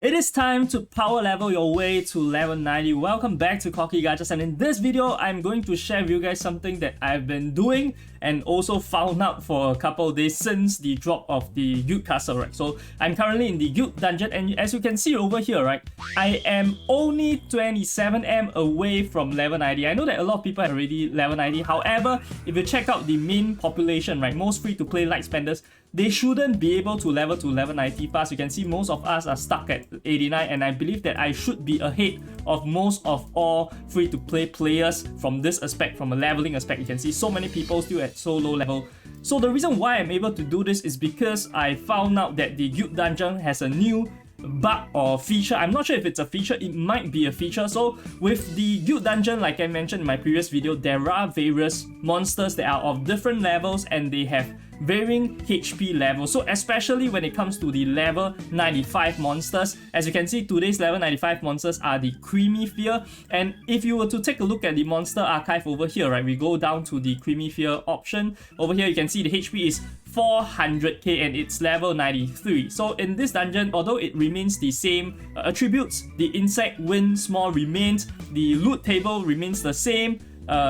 It is time to power level your way to level 90. Welcome back to Cocky Gachas, and in this video, I'm going to share with you guys something that I've been doing and also found out for a couple of days since the drop of the Guild Castle, right? So I'm currently in the Guild Dungeon, and as you can see over here, right, I am only 27M away from level 90. I know that a lot of people are already level 90. However, if you check out the main population, right, most free-to-play light spenders, they shouldn't be able to level 90 fast. You can see most of us are stuck at 89, and I believe that I should be ahead of most of all free-to-play players from this aspect, from a leveling aspect. You can see so many people still at so low level. So the reason why I'm able to do this is because I found out that the Guild Dungeon has a new bug or feature. I'm not sure if it's a feature, it might be a feature. So with the Guild Dungeon, like I mentioned in my previous video, there are various monsters that are of different levels and they have varying HP levels. So especially when it comes to the level 95 monsters, as you can see, today's level 95 monsters are the Creamy Fear. And if you were to take a look at the monster archive over here, right, we go down to the Creamy Fear option. Over here you can see the HP is 400k and it's level 93. So in this dungeon, although it remains the same attributes, the insect, wind, small remains, the loot table remains the same,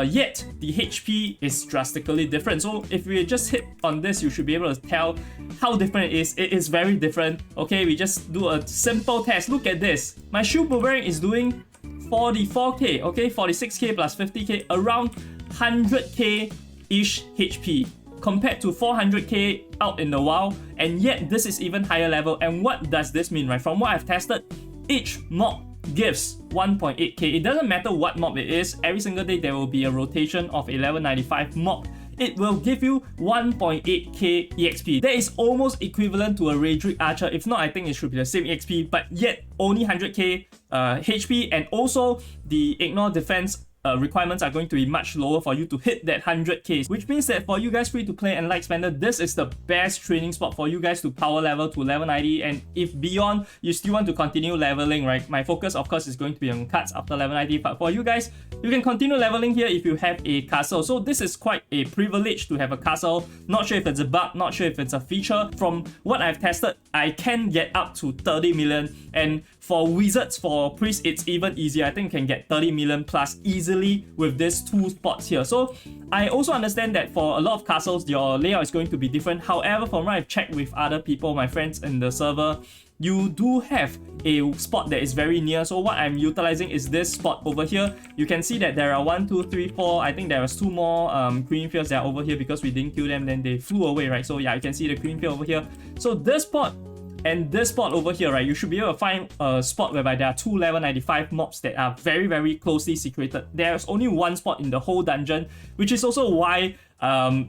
yet the HP is drastically different. So if we just hit on this, you should be able to tell how different it is. It is very different. Okay, we just do a simple test. Look at this. My shield boomerang is doing 44k, okay, 46k plus 50k, around 100k ish HP compared to 400k out in the wild, and yet this is even higher level. And what does this mean, right? From what I've tested, each mob gives 1.8k. It doesn't matter what mob it is, every single day there will be a rotation of a level 95 mob. It will give you 1.8k EXP. That is almost equivalent to a Ragnarok Archer. If not, I think it should be the same EXP, but yet only 100k HP, and also the ignore defense requirements are going to be much lower for you to hit that 100k, which means that for you guys free to play and light spender, this is the best training spot for you guys to power level to level 90. And if beyond you still want to continue leveling, right, my focus of course is going to be on cards after level 90, but for you guys, you can continue leveling here if you have a castle. So this is quite a privilege to have a castle. Not sure if it's a bug, not sure if it's a feature. From what I've tested, I can get up to 30 million, and for wizards, for priests, it's even easier. I think you can get 30 million plus easily with these two spots here. So I also understand that for a lot of castles, your layout is going to be different. However, from what I've checked with other people, my friends in the server, you do have a spot that is very near. So what I'm utilizing is this spot over here. You can see that there are 1, 2, 3, 4. I think there was 2 more Queen Fears that are over here because we didn't kill them, then they flew away, right? So yeah, you can see the Queen Fear over here. So this spot and this spot over here, right, you should be able to find a spot whereby there are 2 level 95 mobs that are very, very closely secreted. There's only one spot in the whole dungeon, which is also why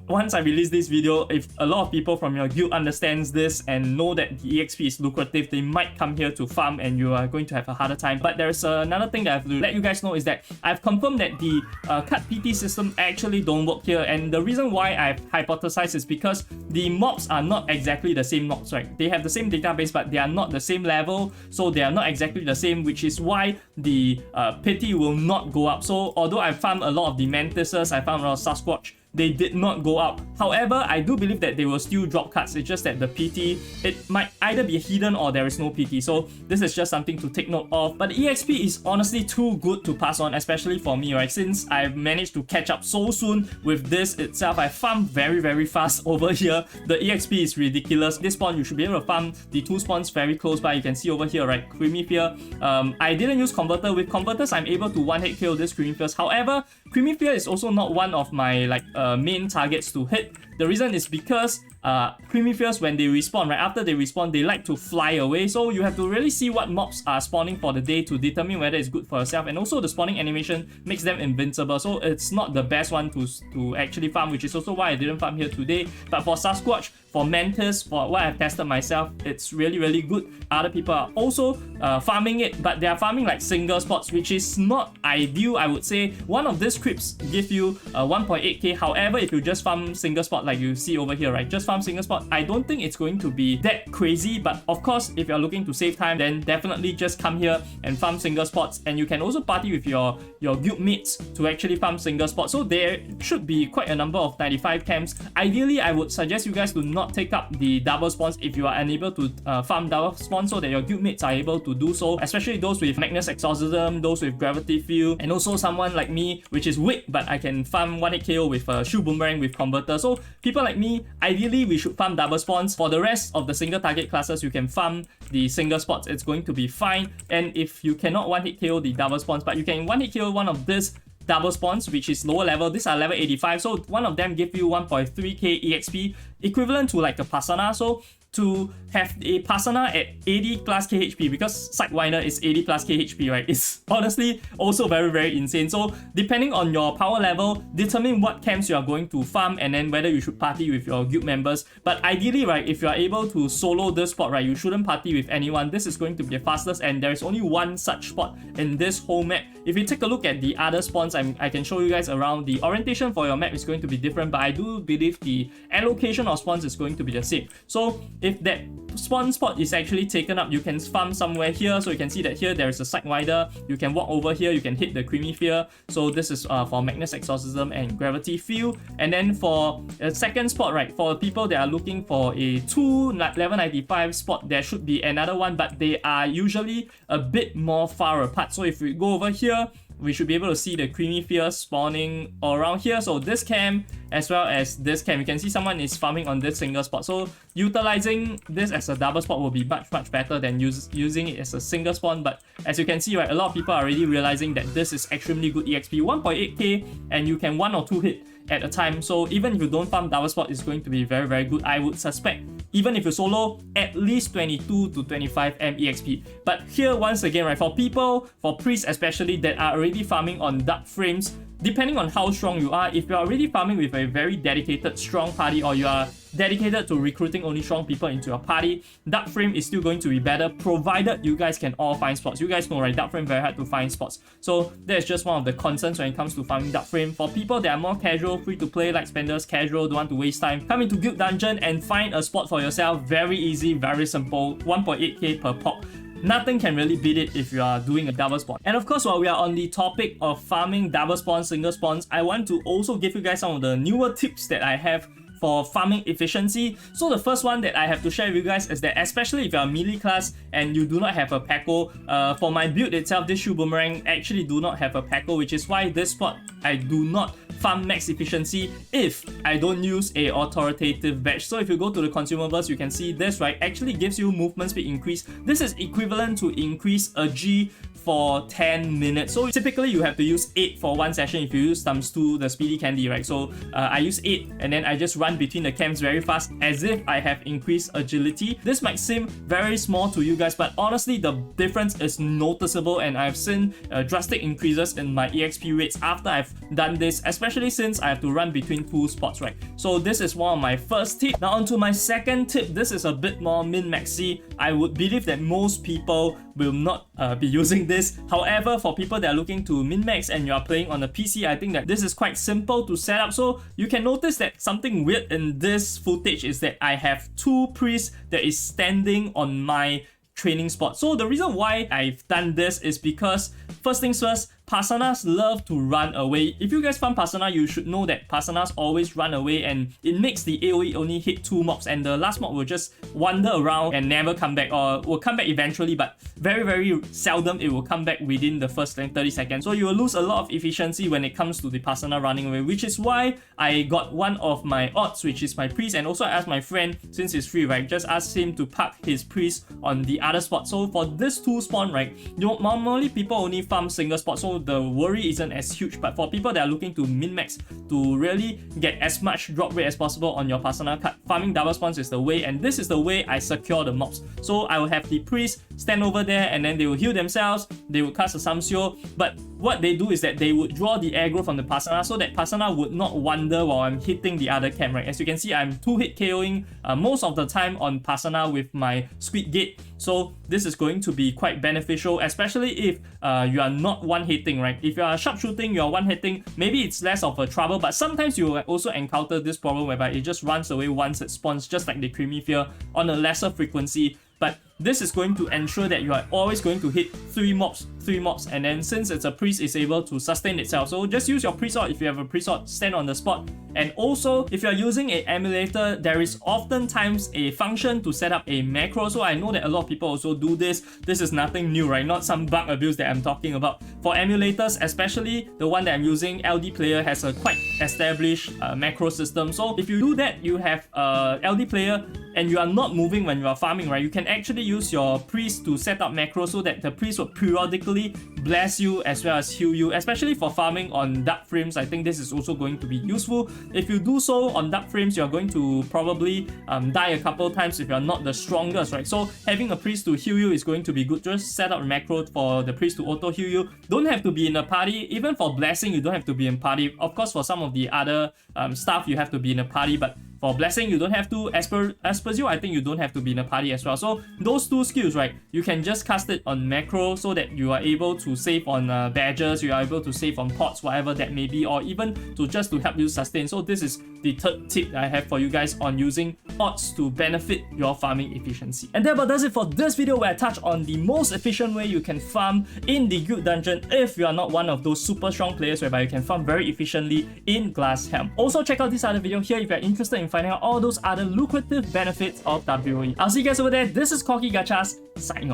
once I release this video, if a lot of people from your guild understands this and know that the EXP is lucrative, they might come here to farm and you are going to have a harder time. But there's another thing that I have to let you guys know is that I've confirmed that the cut PT system actually don't work here, and the reason why I've hypothesized is because the mobs are not exactly the same mobs, right? They have the same database, but they are not the same level, so they are not exactly the same, which is why the pity will not go up. So although I found a lot of the mantises, I found a lot of Sasquatch, they did not go up. However, I do believe that they will still drop cards. It's just that the PT, it might either be hidden or there is no PT. So this is just something to take note of. But the EXP is honestly too good to pass on, especially for me, right? Since I've managed to catch up so soon with this itself, I farmed very, very fast over here. The EXP is ridiculous. This spawn, you should be able to farm the 2 spawns very close by. You can see over here, right? Creamy Fear. I didn't use Converter. With Converters, I'm able to one-hit kill this Creamy Fears. However, Creamy Fear is also not one of my main targets to hit. The reason is because Creamy Fears, when they respawn, right after they respawn, they like to fly away. So you have to really see what mobs are spawning for the day to determine whether it's good for yourself. And also the spawning animation makes them invincible, so it's not the best one to actually farm, which is also why I didn't farm here today. But for Sasquatch, for Mantis, for what I've tested myself, it's really, really good. Other people are also farming it, but they are farming like single spots, which is not ideal, I would say. One of these crypts give you 1.8k. However, if you just farm single spot like you see over here, right, just farm single spot, I don't think it's going to be that crazy. But of course, if you're looking to save time, then definitely just come here and farm single spots. And you can also party with your guild mates to actually farm single spots. So there should be quite a number of 95 camps. Ideally, I would suggest you guys to not not take up the double spawns if you are unable to farm double spawns, so that your guildmates are able to do so, especially those with Magnus Exorcism, those with Gravity Field, and also someone like me, which is weak, but I can farm 1-hit KO with Shoe Boomerang with Converter. So people like me, ideally we should farm double spawns. For the rest of the single target classes, you can farm the single spots. It's going to be fine. And if you cannot 1-hit KO the double spawns, but you can 1-hit KO one of this double spawns, which is lower level. These are level 85, so one of them give you 1.3k EXP, equivalent to like a Pasana. So to have a Pasana at 80 plus KHP, because Sidewinder is 80 plus KHP, right? It's honestly also very insane. So depending on your power level, determine what camps you are going to farm, and then whether you should party with your guild members. But ideally, right, if you are able to solo this spot, right, you shouldn't party with anyone. This is going to be the fastest, and there is only one such spot in this whole map. If you take a look at the other spawns, I can show you guys around. The orientation for your map is going to be different, but I do believe the allocation of spawns is going to be the same. So if that spawn spot is actually taken up, you can farm somewhere here. So you can see that here there is a Sidewinder. You can walk over here, you can hit the Creamy Fear. So this is for Magnus Exorcism and Gravity Field. And then for a second spot, right, for people that are looking for a 2 level 95 spot, there should be another one, but they are usually a bit more far apart. So if we go over here, we should be able to see the Creamy Fear spawning around here. So this camp as well as this camp, you can see someone is farming on this single spot. So utilizing this as a double spot will be much better than using it as a single spawn. But as you can see, right, a lot of people are already realizing that this is extremely good EXP, 1.8k, and you can 1 or 2 hit at a time. So even if you don't farm double spot, it's going to be very good. I would suspect, even if you solo, at least 22 to 25 M EXP. But here, once again, right, for people, for priests especially, that are already farming on dark frames, depending on how strong you are, if you are already farming with a very dedicated, strong party, or you are dedicated to recruiting only strong people into your party, dark frame is still going to be better, provided you guys can all find spots. You guys know, right, dark frame very hard to find spots. So that's just one of the concerns when it comes to farming dark frame. For people that are more casual, free to play, like spenders, casual, don't want to waste time, come into Guild Dungeon and find a spot for yourself. Very easy, very simple, 1.8k per pop. Nothing can really beat it if you are doing a double spawn. And of course, while we are on the topic of farming double spawns, single spawns, I want to also give you guys some of the newer tips that I have for farming efficiency. So the first one that I have to share with you guys is that, especially if you're a melee class and you do not have a Packo, for my build itself, this Shoe Boomerang actually do not have a Packo, which is why this spot I do not farm max efficiency if I don't use a authoritative badge. So if you go to the consumables, you can see this, right, actually gives you movement speed increase. This is equivalent to increase a G for 10 minutes. So typically you have to use 8 for one session if you use ×2 the speedy candy, right? So I use 8 and then I just run between the camps very fast as if I have increased agility. This might seem very small to you guys, but honestly the difference is noticeable, and I've seen drastic increases in my EXP rates after I've done this, especially since I have to run between 2 spots, right? So this is one of my first tips. Now onto my second tip. This is a bit more min-maxy. I would believe that most people will not be using this. However, for people that are looking to min-max and you are playing on a PC, I think that this is quite simple to set up. So you can notice that something weird in this footage is that I have 2 priests that is standing on my training spot. So the reason why I've done this is because, first things first, Pasanas love to run away. If you guys farm Pasana, you should know that Pasanas always run away, and it makes the AoE only hit 2 mobs, and the last mob will just wander around and never come back, or will come back eventually, but very seldom it will come back within the first 30 seconds. So you will lose a lot of efficiency when it comes to the Pasana running away, which is why I got one of my odds, which is my priest, and also I asked my friend, since he's free, right, just ask him to park his priest on the other spot. So for this 2 spawn, right, normally people only farm single spot, so the worry isn't as huge. But for people that are looking to min-max to really get as much drop rate as possible on your Pasana card, farming double spawns is the way, and this is the way I secure the mobs. So I will have the priest stand over there, and then they will heal themselves, they will cast a Samseo, but what they do is that they would draw the aggro from the Pasana so that Pasana would not wander while I'm hitting the other camp, right? As you can see, I'm 2-hit KOing most of the time on Pasana with my Squid Gate. So this is going to be quite beneficial, especially if you are not one-hitting, right? If you are sharpshooting, you are one-hitting, maybe it's less of a trouble, but sometimes you will also encounter this problem whereby it just runs away once it spawns, just like the Creamy Fear, on a lesser frequency. but this is going to ensure that you are always going to hit 3 mobs, and then since it's a priest, it's able to sustain itself. So just use your priest sword. If you have a priest sword, stand on the spot. And also, if you're using an emulator, there is oftentimes a function to set up a macro. So I know that a lot of people also do this. This is nothing new, right? Not some bug abuse that I'm talking about. For emulators, especially the one that I'm using, LD Player has a quite established macro system. So if you do that, you have LD Player and you are not moving when you are farming, right? You can actually use your priest to set up macro so that the priest will periodically bless you as well as heal you, especially for farming on dark frames. I think this is also going to be useful. If you do so on dark frames, you're going to probably die a couple times if you're not the strongest, right? So having a priest to heal you is going to be good. Just set up a macro for the priest to auto heal you. Don't have to be in a party. Even for blessing, you don't have to be in party. Of course, for some of the other stuff, you have to be in a party, but for blessing, you don't have to. As per you, I think you don't have to be in a party as well. So those two skills, right, you can just cast it on macro so that you are able to save on badges, you are able to save on pots, whatever that may be, or even to just to help you sustain. So this is the third tip I have for you guys on using pots to benefit your farming efficiency. And that about does it for this video, where I touch on the most efficient way you can farm in the guild dungeon if you are not one of those super strong players whereby you can farm very efficiently in Glass Helm. Also check out this other video here if you're interested in finding out all those other lucrative benefits of WoE. I'll see you guys over there. This is Corky Gachas, signing off.